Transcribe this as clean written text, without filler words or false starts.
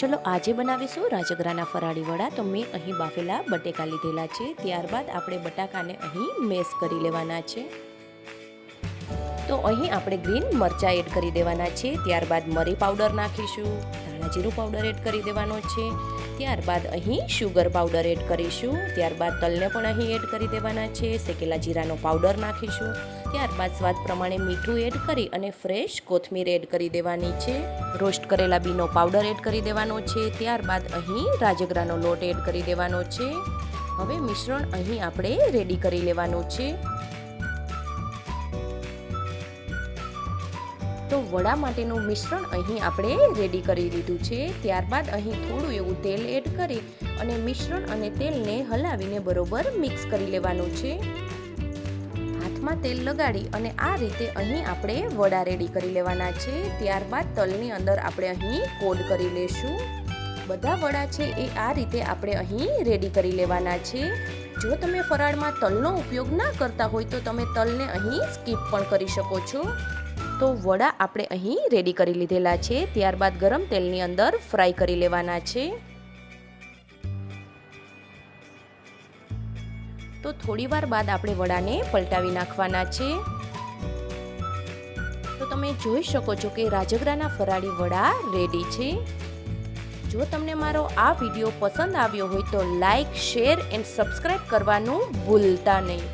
ચલો આજે બનાવીશું રાજગરાના ફરાળી વડા. તો મેં અહીં બાફેલા બટેકા લીધેલા છે. ત્યારબાદ આપણે બટાકાને અહીં મેશ કરી લેવાના છે. તો અહીં આપણે ગ્રીન મરચાં એડ કરી દેવાના છે. ત્યારબાદ મરી પાવડર નાખીશું, ધાણા જીરું પાવડર એડ કરી દેવાનો છે. ત્યારબાદ અહીં શુગર પાવડર એડ કરીશું. ત્યારબાદ તલને પણ અહીં એડ કરી દેવાના છે. શેકેલા જીરાનો પાવડર નાખીશું. ત્યારબાદ સ્વાદ પ્રમાણે મીઠું એડ કરી અને ફ્રેશ કોથમીર એડ કરી દેવાની છે. રોસ્ટ કરેલા બીનો પાવડર એડ કરી દેવાનો છે. ત્યારબાદ અહીં રાજગરાનો લોટ એડ કરી દેવાનો છે. હવે મિશ્રણ અહીં આપણે રેડી કરી લેવાનું છે. તો વડા માટેનું મિશ્રણ અહીં આપણે રેડી કરી લીધું છે. ત્યારબાદ અહીં થોડું એવું તેલ એડ કરી અને મિશ્રણ અને તેલને હલાવીને બરોબર મિક્સ કરી લેવાનું છે. હાથમાં તેલ લગાડી અને આ રીતે અહીં આપણે વડા રેડી કરી લેવાના છે. ત્યારબાદ તલની અંદર આપણે અહીં કોડ કરી લેશું. બધા વડા છે એ આ રીતે આપણે અહીં રેડી કરી લેવાના છે. જો તમે ફરાળમાં તલનો ઉપયોગ ના કરતા હોય તો તમે તલને અહીં સ્કીપ પણ કરી શકો છો. તો વડા આપણે અહીં રેડી કરી લીધેલા છે. ત્યારબાદ ગરમ તેલની અંદર ફ્રાય કરી લેવાના છે. તો થોડી વાર બાદ આપણે વડાને પલટાવી નાખવાના છે. તો તમે જોઈ શકો છો કે રાજગરાના ફરાળી વડા રેડી છે. જો તમને મારો આ વિડીયો પસંદ આવ્યો હોય તો લાઈક, શેર એન્ડ સબસ્ક્રાઈબ કરવાનું ભૂલતા નહીં.